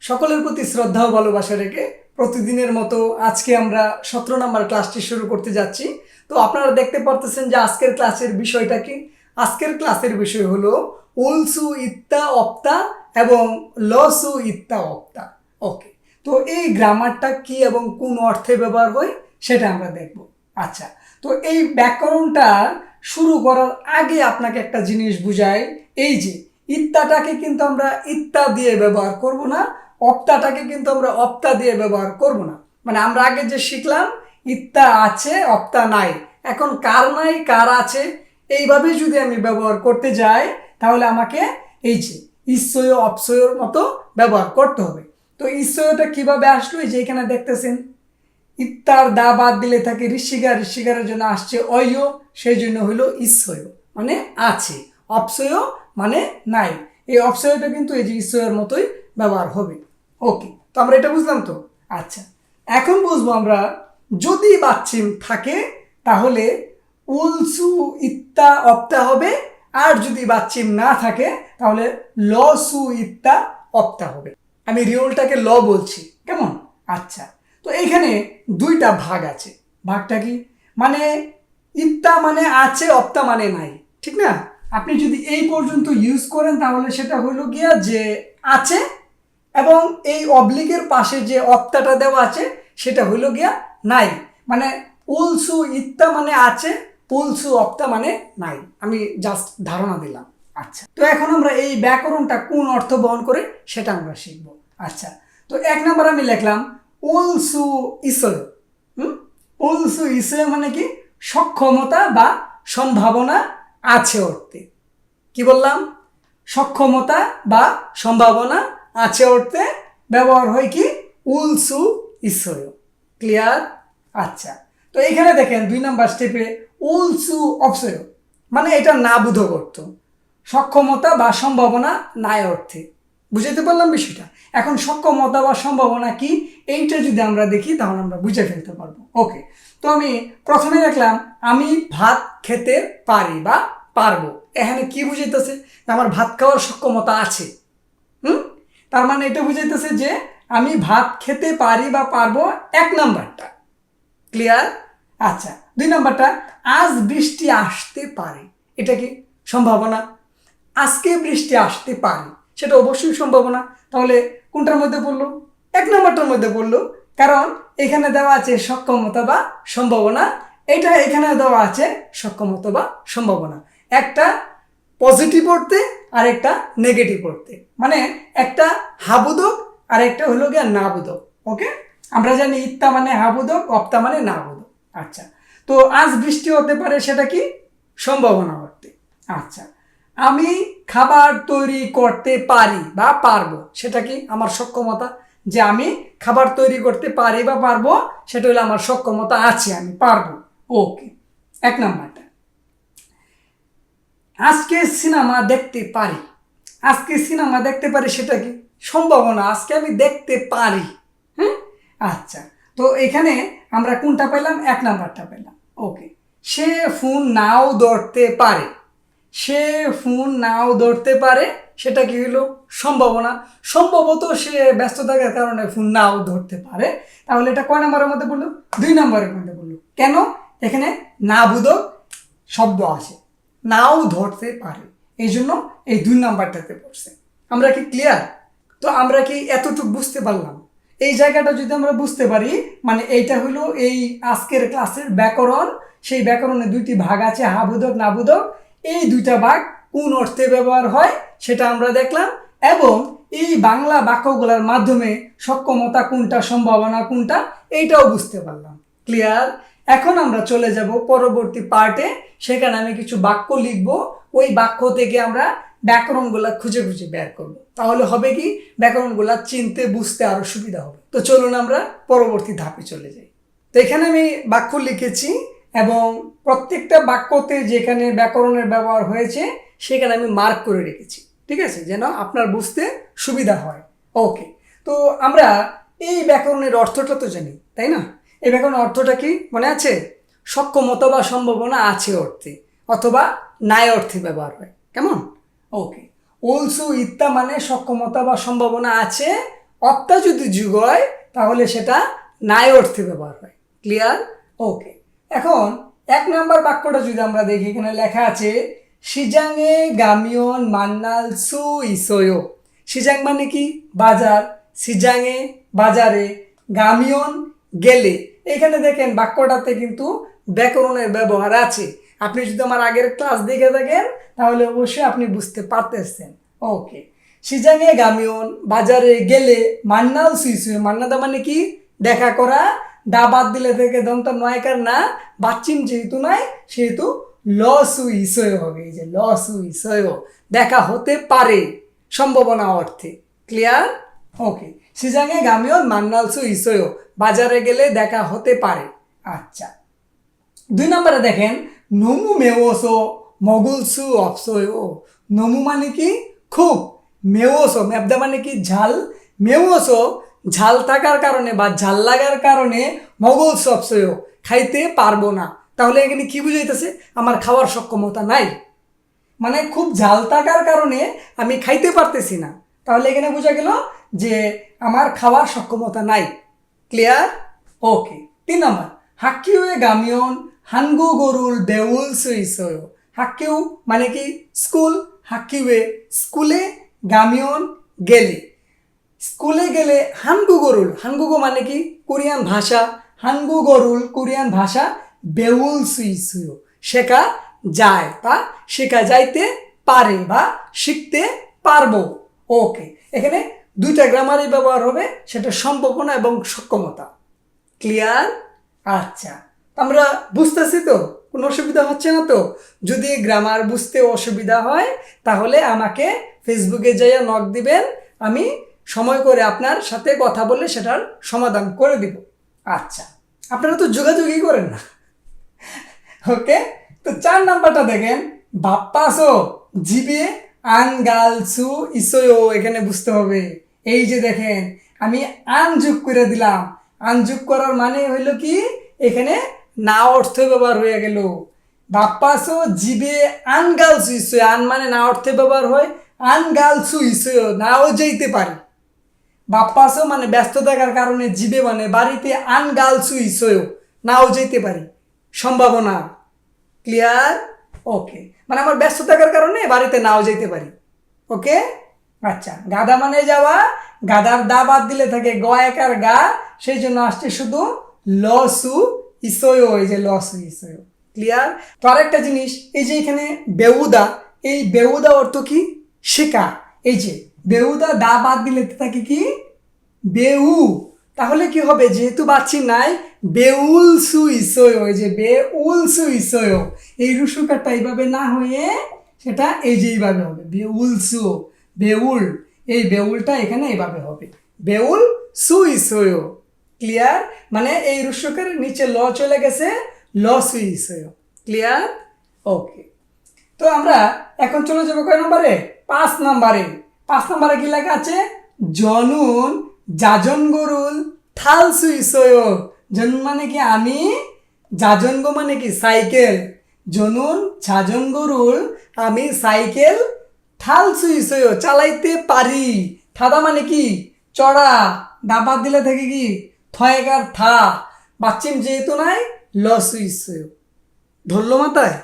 সকলের প্রতি শ্রদ্ধা ও ভালোবাসা রেখে প্রতিদিনের মতো আজকে আমরা 17 নম্বর ক্লাসটি শুরু করতে যাচ্ছি। তো আপনারা দেখতে পারতেছেন যে আজকের ক্লাসের বিষয়টা কি। আজকের ক্লাসের বিষয় হলো উলসু ইত্তা অপ্তা এবং লসু ইত্তা অপ্তা। ওকে, তো এই গ্রামারটা কি এবং কোন অর্থে ব্যবহার হয় সেটা আমরা দেখব। আচ্ছা, তো এই ব্যাকরণটা শুরু করার আগে আপনাকে একটা জিনিস বুঝাই, এই যে ইত্তাটাকে কিন্তু আমরা ইত্তা দিয়ে ব্যবহার করব না, অপ্তাটাকে কিন্তু আমরা অপ্তা দিয়ে ব্যবহার করব না। মানে আমরা আগে যে শিখলাম ইত্তা আছে অপ্তা নাই, এখন কার নাই কার আছে এইভাবে যদি আমি ব্যবহার করতে যাই তাহলে আমাকে এই যে ইশ্বয় অপসয়র মতো ব্যবহার করতে হবে। তো ইশ্বয়টা কিভাবে আসলো, এই যে এখানে দেখতেছেন ইত্তার দা বাদ দিলে থাকে ঋষিকার, ঋষিকারের জন্য আসছে অয়, সেই জন্য হইল ইশ্বয় মানে আছে, অপসয় মানে নাই। এই অপসয়টা কিন্তু এই যে ঈশ্বরের মতোই ব্যবহার হবে। ওকে, তো আমরা এটা বুঝলাম তো। আচ্ছা, এখন বুঝবো আমরা যদি বাচ্চিম থাকে তাহলে উলসু ইত্তা অপ্তা হবে, আর যদি বাচ্চিম না থাকে তাহলে লসু ইত্তা অপ্তা হবে। আমি রিওলটাকে ল বলছি, কেমন? আচ্ছা, তো এইখানে দুইটা ভাগ আছে। ভাগটা কি? মানে ইত্তা মানে আছে, অপ্তা মানে নাই, ঠিক না? আপনি যদি এই পর্যন্ত ইউজ করেন তাহলে সেটা হইল গিয়া যে আছে, এবং এই অবলিকের পাশে যে অপ্তাটা দেওয়া আছে সেটা হইল গিয়া নাই। মানে উলসু ইত্তা মানে আছে, উলসু অপ্তা মানে নাই। আমি জাস্ট ধারণা দিলাম। আচ্ছা, তো এখন আমরা এই ব্যাকরণটা কোন অর্থ বহন করে সেটা আমরা শিখব। আচ্ছা, তো 1 নম্বর আমি লিখলাম উলসু ইসয়। উলসু ইসয় মানে কি? সক্ষমতা বা সম্ভাবনা আছে অর্থে। কি বললাম? সক্ষমতা বা সম্ভাবনা আছে অর্থে ব্যবহার হয় কি উলসু ইসয়। ক্লিয়ার? আচ্ছা, তো এখানে দেখেন 2 নম্বর স্টেপে উলসু অপসয় মানে এটা না বোধক অর্থ, সক্ষমতা বা সম্ভাবনা নাই অর্থে। বুঝাইতে পারলাম বিষয়টা? এখন সক্ষমতা বা সম্ভাবনা কি এইটা যদি আমরা দেখি তাহলে আমরা বুঝে ফেলতে পারবো। ওকে, তো আমি প্রথমে দেখলাম আমি ভাত খেতে পারি বা পারবো। এখানে কি বুঝাইতেছে? আমার ভাত খাওয়ার সক্ষমতা আছে। তার মানে এটা বুঝাইতেছে যে আমি ভাত খেতে পারি বা পারবো, 1 নাম্বারটা। ক্লিয়ার? আচ্ছা, 2 নাম্বারটা আজ বৃষ্টি আসতে পারে। এটা কি? সম্ভাবনা। আজকে বৃষ্টি আসতে পারে, সেটা অবশ্যই সম্ভাবনা। তাহলে কোনটার মধ্যে পড়লো? 1 নাম্বারটার মধ্যে পড়লো, কারণ এখানে দেওয়া আছে সক্ষমতা বা সম্ভাবনা, এটা এখানে দেওয়া আছে সক্ষমতা বা সম্ভাবনা। একটা পজিটিভ অর্থে আর একটা নেগেটিভ অর্থে, মানে একটা হাবুদক আর একটা হলো গিয়া না বুদক। ওকে, আমরা জানি ইত্তা মানে হাবুদক, অপ্তা মানে না বুদক। আচ্ছা, তো আজ বৃষ্টি হতে পারে সেটা কি? সম্ভাবনা অর্থে। আচ্ছা, আমি খাবার তৈরি করতে পারি বা পারবো, সেটা কি? আমার সক্ষমতা। যে আমি খাবার তৈরি করতে পারি বা পারবো সেটা হলো আমার সক্ষমতা আছে, আমি পারবো। ওকে, 1 নাম্বারটা। আজকে সিনেমা দেখতে পারি। আজকে সিনেমা দেখতে পারি সেটা কি? সম্ভাবনা। আজকে আমি দেখতে পারি। হ্যাঁ, আচ্ছা, তো এখানে আমরা কোনটা পেলাম? 1 নাম্বারটা পেলাম। ওকে, সে ফোন নাও ধরতে পারে। সে ফোন নাও ধরতে পারে সেটা কি হলো? সম্ভাবনা। সম্ভবত সে ব্যস্ত থাকার কারণে ফোন নাও ধরতে পারে। তাহলে এটা কয় নাম্বারের মধ্যে পড়লো? 2 নাম্বারের মধ্যে পড়লো। কেন? এখানে না বোধক শব্দ আছে, নাও ধরতে পারে, এই জন্য এই 2 নাম্বারটাতে পড়ছে। আমরা কি ক্লিয়ার? তো আমরা কি এতটুকু বুঝতে পারলাম? এই জায়গাটা যদি আমরা বুঝতে পারি, মানে এইটা হলো এই আজকের ক্লাসের ব্যাকরণ। সেই ব্যাকরণে 2টি ভাগ আছে, হাবোধক নাবোধক। এই 2টা ভাগ কোন অর্থে ব্যবহার হয় সেটা আমরা দেখলাম, এবং এই বাংলা বাক্যগুলোর মাধ্যমে সক্ষমতা কোনটা, সম্ভাবনা কোনটা, এইটাও বুঝতে পারলাম। ক্লিয়ার? এখন আমরা চলে যাব পরবর্তী পার্টে, সেখানে আমি কিছু বাক্য লিখব, ওই বাক্য থেকে আমরা ব্যাকরণগুলা খুঁজে খুঁজে বের করব। তাহলে হবে কি, ব্যাকরণগুলা চিনতে বুঝতে আরো সুবিধা হবে। তো চলুন আমরা পরবর্তী ধাপে চলে যাই। তো এখানে আমি বাক্য লিখেছি এবং প্রত্যেকটা বাক্যতে যেখানে ব্যাকরণের ব্যবহার হয়েছে সেখানে আমি মার্ক করে রেখেছি, ঠিক আছে, যেন আপনার বুঝতে সুবিধা হয়। ওকে, তো আমরা এই ব্যাকরণের অর্থটা তো জানি, তাই না? এই ব্যাকরণের অর্থটা কি মনে আছে? সক্ষমতা বা সম্ভাবনা আছে অর্থে অথবা নাই অর্থে ব্যবহার হয়। কেমন? ওকে, অলসো ইত্তা মানে সক্ষমতা বা সম্ভাবনা আছে অপ্তা যদি যুগ হয় তাহলে সেটা নাই অর্থে ব্যবহার হয়। ক্লিয়ার? ওকে। এখন 1 নম্বর বাক্যটা যদি আমরা দেখি, এখানে লেখা আছে সিজাংয়ে গামিয়ন মান্নাল সু ইসোয়ো। সিজাং মানে কি? বাজার। সিজাংয়ে বাজারে, গামিয়ন গেলে। এখানে দেখেন বাক্যটাতে কিন্তু ব্যাকরণের ব্যবহার আছে। আপনি যদি আমার আগের ক্লাস দেখে থাকেন তাহলে অবশ্যই আপনি বুঝতে পারতেছেন। ওকে। সিজাংয়ে গামিয়ন বাজারে গেলে, মান্নাল সুইসুই, মান্নাদা মানে কি? দেখা করা। দা বাদ দিলে থেকে দন্ত নয়কার না, বাচ্চিম যেহেতু নাই সেহেতু ল সুই ইসয় হবে। এই যে ল সুই ইসয়, দেখা হতে পারে সম্ভাবনা অর্থে। ক্লিয়ার? ওকে। সিজাংয়ে গামিয়ন মান্নাল সু ইসয়, বাজারে গেলে দেখা হতে পারে। আচ্ছা। 2 নম্বরে দেখেন নমু মেওসো মগুলসু অপসয়ো। নমু মানে কি? খুব। মেওসো, মেবদা মানে কি? ঝাল। মেওসো ঝাল থাকার কারণে বা ঝাল লাগার কারণে মগুলসু অপসয়ো, খাইতে পারবো না। তাহলে এখানে কি বুঝাইতেছে? আমার খাওয়ার সক্ষমতা নাই, মানে খুব ঝাল থাকার কারণে আমি খাইতে পারতেছি না। তাহলে এখানে বোঝা গেল যে আমার খাওয়ার সক্ষমতা নাই। ক্লিয়ার? ওকে। 3 নম্বর হাক্কিউয়ে গামিয়ন হানগু গরুল বেউল সুইসয়। হাক্কিউ মানে কি? স্কুল। হাক্কিউয়ে স্কুলে, গামিয়ন গেলে। স্কুলে গেলে হানগু গরুল, হানগুগো মানে কি? কোরিয়ান ভাষা। হানগু গরুল কোরিয়ান ভাষা, বেউল সুইসুয় শেখা যায় বা শেখা যাইতে পারে বা শিখতে পারবো। ওকে। এখানে 2টা গ্রামারই ব্যবহার হবে, সেটা সম্ভাবনা এবং সক্ষমতা। ক্লিয়ার? আচ্ছা, আমরা বুঝতেছি তো? কোনো অসুবিধা হচ্ছে না তো? যদি গ্রামার বুঝতে অসুবিধা হয় তাহলে আমাকে ফেসবুকে যাইয়া নক দিবেন, আমি সময় করে আপনার সাথে কথা বলে সেটার সমাধান করে দিব। আচ্ছা, আপনারা তো যোগাযোগই করেন না। ওকে। তো 4 নাম্বারটা দেখেন বাপ্পাসো জিবে আনগালসু ইসোয়ো। এখানে বুঝতে হবে, এই যে দেখেন আমি আন যোগ করে দিলাম। আন যোগ করার মানে হইল কি? এখানে না অর্থ ব্যবহার হয়ে গেল। বাপ্পাসো জিবে আনগালসু ইসোয়ো, আন মানে না অর্থে ব্যবহার হয়। আনগালসু ইসোয়ো, নাও যেতে পারি। বাপ্পাসো মানে ব্যস্ত থাকার কারণে, জিবে মানে বাড়িতে, আনগালসু ইসোয়ো নাও যেতে পারি, সম্ভাবনা। ক্লিয়ার? ওকে। মানে আমার ব্যস্ত থাকার কারণে বাড়িতে নাও যেতে পারি। ওকে। আচ্ছা, গাধা মানে যাওয়া, গাধার দা বাদ দিলে থাকে গ একার গা, সেই জন্য আসছে শুধু লসু ইসোয়ো। এই যে লসু ইসোয়ো। ক্লিয়ার? তো আরেকটা জিনিস, এই যে এখানে বেউদা, এই বেউদা অর্থ কি? শেখা। এই যে বেউদা দা বাদ দিলে থাকে কি? বেউ। তাহলে কি হবে? যেহেতু বাচ্চি নাই, বেউল সুইসয়। ওই যে বেউল সুইসয়, এই রুসুকারটা এইভাবে না হয়ে সেটা এই যে এইভাবে হবে, বেউল সু। বেউল, এই বেউলটা এখানে এইভাবে হবে, বেউল সুইসয়। ক্লিয়ার? মানে এই রুসুকার নিচে ল চলে গেছে, ল সুইসয়। ক্লিয়ার? ওকে। তো আমরা এখন চলে যাবো কয় নম্বরে? 5 নম্বরে। 5 নম্বরে কি লেখা আছে? জনুন যাজন গরুল থাল সুইসয়। জনুন মানে কি? আমি। যাজনগ মানে কি? সাইকেল। জনুন যাজন গরুল আমি সাইকেল থাল সুইসয় চালাইতে পারি। থাদা মানে কি? চড়া। ডাবাত দিলে থাকে কি? থয়েকার থা, বাচ্চিম যেহেতু নাই ল সুইসয়। ধরলো মাথায়?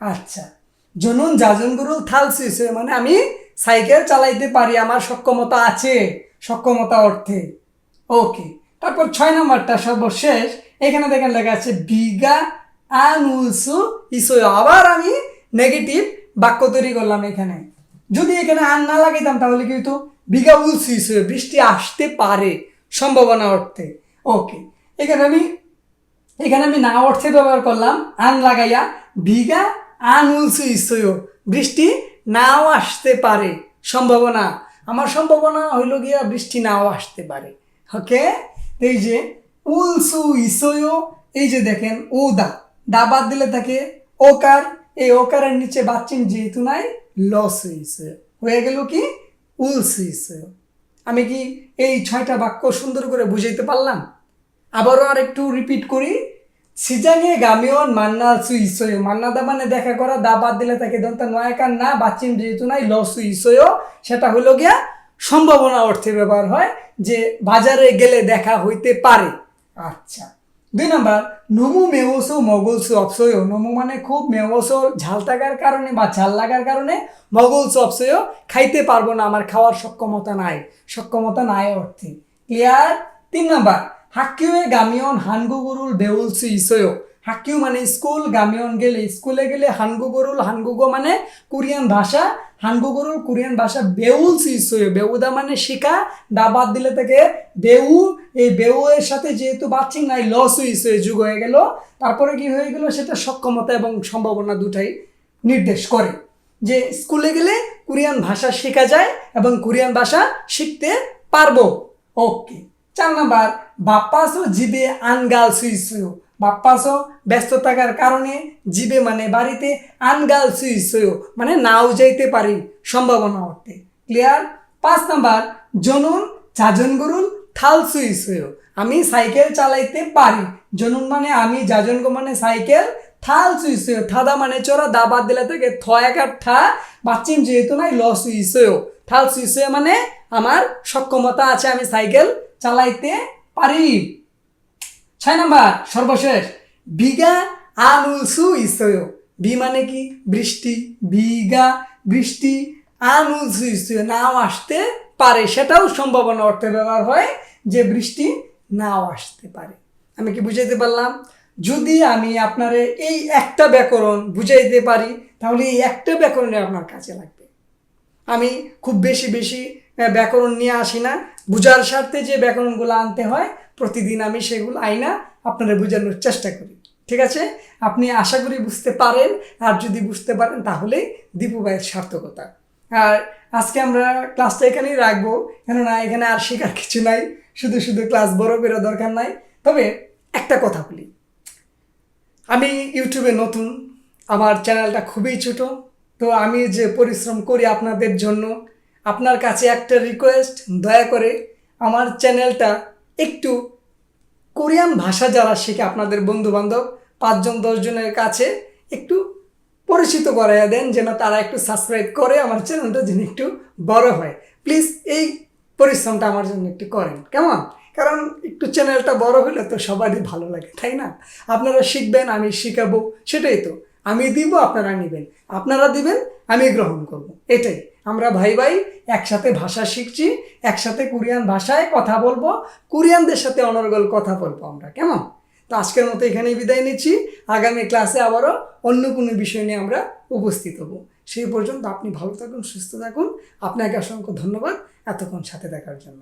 আচ্ছা, জনুন যাজন গরুল থাল সুইসয় মানে আমি সাইকেল চালাইতে পারি, আমার সক্ষমতা আছে, সক্ষমতা অর্থে। ওকে। তারপর 6 নম্বরটা সর্বশেষ, এখানে দেখেন লেখা আছে বিগা আনুলসু ইসয়। আবার আমি নেগেটিভ বাক্য তৈরি করলাম এখানে। যদি এখানে আন না লাগাইতাম তাহলে কি হইতো? বিগা উলসু ইসয়, বৃষ্টি আসতে পারে, সম্ভাবনা অর্থে। ওকে। এখানে আমি না অর্থে ব্যবহার করলাম, আন লাগাইয়া। বিগা আনুলসু ইসয়, বৃষ্টি নাও আসতে পারে, সম্ভাবনা। আমার সম্ভাবনা হইল গিয়া বৃষ্টি নাও আসতে পারে। ওকে। এই যে উলসু ইসয়, এই যে দেখেন উদা, দা বাদ দিলে থাকে ওকার, এই ওকারের নিচে বাচ্চিম যেহেতু নাই লসু ইসয়, হয়ে গেল কি? উলসু ইসয়। আমি কি এই 6টা বাক্য সুন্দর করে বুঝাইতে পারলাম? আবারও আর একটু রিপিট করি। সিজাংয়ে গামিয়ন মান্নাল সু ইসয়, মান্নাদা মানে দেখা করা, দা বাদ দিলে থাকে দন্তা নয়াকার না, বাচ্চিম যেহেতু নাই লসু ইসয়, সেটা হইল গিয়া সম্ভাবনা অর্থে ব্যবহার হয়, যে বাজারে গেলে দেখা হইতে পারে। আচ্ছা, 2 নাম্বার, নমু মেওসো মগলসো অপসয়। নমু মানে খুব, মেওসো ঝাল থাকার কারণে বা ঝাল লাগার কারণে, মগলসো অপসয় খাইতে পারবো না, আমার খাওয়ার সক্ষমতা নাই অর্থে। ক্লিয়ার? 3 নাম্বার, হাক্কিউয়ে গামিয়ন হানগুগুরুল বেউলসু ইসয়। হাক্কিউ মানে স্কুল, গামিয়ন গেলে, স্কুলে গেলে, হানগুগুরুল, হানগুগো মানে কোরিয়ান ভাষা, হানগুগুরুল কোরিয়ান ভাষা, বেউলসু ইসয়, বেউদা মানে শিখা, দাবাত দিলে থেকে বেউ, এই বেউ এর সাথে যেহেতু বাচ্চিং নাই, লসু ইসয় যুগ হয়ে গেল, তারপরে কি হয়ে গেল, সেটা সক্ষমতা এবং সম্ভাবনা দুটাই নির্দেশ করে, যে স্কুলে গেলে কোরিয়ান ভাষা শেখা যায় এবং কোরিয়ান ভাষা শিখতে পারবো। ওকে। 4 নাম্বার, বাপ্পাসো জিবে আনগাল সুইসুয়ো। বাপ্পাসো ব্যস্ত থাকার কারণে, জিবে মানে বাড়িতে, আনগাল সুইসুয়ো মানে নাও যাইতে পারি, সম্ভাবনা অর্থে। ক্লিয়ার? 5 নাম্বার, জনুন জাজন গরুল থাল সুইসুয়ো। আমি সাইকেল চালাইতে পারি। জনুন মানে আমি, জাজনগো মানে সাইকেল, থাল সুইসুয়ো থাদা মানে চড়া, দাবাত দিলে থেকে থ একার ঠা, বাচ্চিম যেহেতু নাই, ল সুইসুয়ো। থাল সুইসুয়ো মানে আমার সক্ষমতা আছে, আমি সাইকেল চালাইতে পারি। 6 নাম্বার সর্বশেষ, বিগা আনুলসু ইসয়। বি মানে কি? বৃষ্টি। বিগা বৃষ্টি, আনুলসু ইসয় নাও আসতে পারে, সেটাও সম্ভাবনা অর্থে ব্যবহার হয়, যে বৃষ্টি নাও আসতে পারে। আমি কি বুঝাইতে পারলাম? যদি আমি আপনারে এই একটা ব্যাকরণ বুঝাইতে পারি, তাহলে এই একটা ব্যাকরণে আপনার কাজে লাগবে। আমি খুব বেশি ব্যাকরণ নিয়ে আসি না, বুঝার স্বার্থে যে ব্যাকরণগুলো আনতে হয় প্রতিদিন আমি সেগুলো আইনা আপনারা বোঝানোর চেষ্টা করি। ঠিক আছে? আপনি আশা করি বুঝতে পারেন, আর যদি বুঝতে পারেন তাহলেই দীপু ভাইয়ের সার্থকতা। আর আজকে আমরা ক্লাসটা এখানেই রাখবো, কেননা এখানে আর শেখার কিছু নাই, শুধু ক্লাস বড় করে দরকার নাই। তবে একটা কথা বলি, আমি ইউটিউবে নতুন, আমার চ্যানেলটা খুবই ছোট, তো আমি যে পরিশ্রম করি আপনাদের জন্য, আপনার কাছে একটা রিকোয়েস্ট, দয়া করে আমার চ্যানেলটা একটু কোরিয়ান ভাষা যারা শিখে, আপনাদের বন্ধুবান্ধব 5-10 জনের কাছে একটু পরিচিত করাইয়া দেন, যেন তারা একটু সাবস্ক্রাইব করে, আমার চ্যানেলটা যেন একটু বড় হয়। প্লিজ এই পরিশ্রমটা আমার জন্য একটু করেন, কেমন? কারণ একটু চ্যানেলটা বড় হলে তো সবারই ভালো লাগে, তাই না? আপনারা শিখবেন, আমি শিখাবো, সেটাই তো। আমি দিব, আপনারা নেবেন, আপনারা দিবেন, আমি গ্রহণ করব, এটাই। আমরা ভাই একসাথে ভাষা শিখছি, একসাথে কোরিয়ান ভাষায় কথা বলবো, কোরিয়ানদের সাথে অনর্গল কথা বলবো আমরা, কেমন? তো আজকের মতো এখানেই বিদায় নিচ্ছি। আগামী ক্লাসে আবারও অন্য কোনো বিষয় নিয়ে আমরা উপস্থিত হব। সেই পর্যন্ত আপনি ভালো থাকুন, সুস্থ থাকুন। আপনাকে অসংখ্য ধন্যবাদ এতক্ষণ সাথে থাকার জন্য।